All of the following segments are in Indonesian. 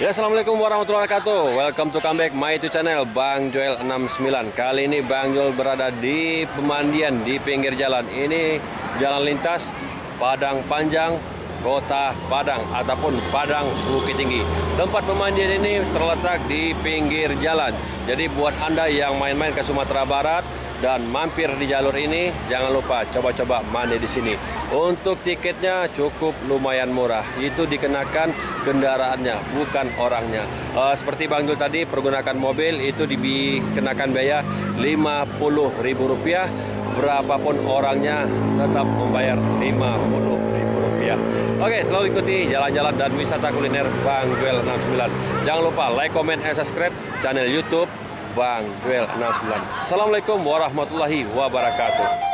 Ya, assalamualaikum warahmatullahi wabarakatuh. Welcome to come back my YouTube channel Bang Joel 69. Kali ini Bang Joel berada di pemandian di pinggir jalan. Ini jalan lintas Padang Panjang, Kota Padang ataupun Padang Bukit Tinggi. Tempat pemandian ini terletak di pinggir jalan. Jadi buat Anda yang main-main ke Sumatera Barat dan mampir di jalur ini, jangan lupa coba-coba mandi di sini. Untuk tiketnya cukup lumayan murah. Itu dikenakan kendaraannya, bukan orangnya. Seperti Bang Jul tadi, pergunakan mobil itu dikenakan biaya Rp50.000. Berapapun orangnya tetap membayar Rp50.000. Oke, selalu ikuti jalan-jalan dan wisata kuliner Bang Joel 69. Jangan lupa like, comment, and subscribe channel YouTube Bang Joel 69. Assalamualaikum warahmatullahi wabarakatuh.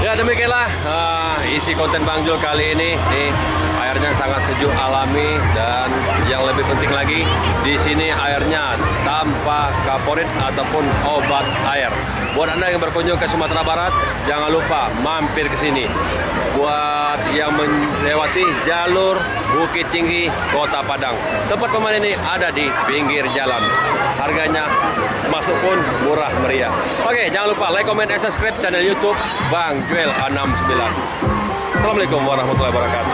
Ya demikianlah isi konten Bang Jul kali ini. Nih airnya sangat sejuk alami dan yang lebih penting lagi di sini airnya tanpa kaporit ataupun obat air. Buat Anda yang berkunjung ke Sumatera Barat, jangan lupa mampir ke sini. Buat yang melewati jalur Bukit Tinggi Kota Padang, tempat pemain ini ada di pinggir jalan. Harganya masuk pun murah meriah. Oke, jangan lupa like, comment, and subscribe channel YouTube Bang Joel 69. Assalamualaikum warahmatullahi wabarakatuh.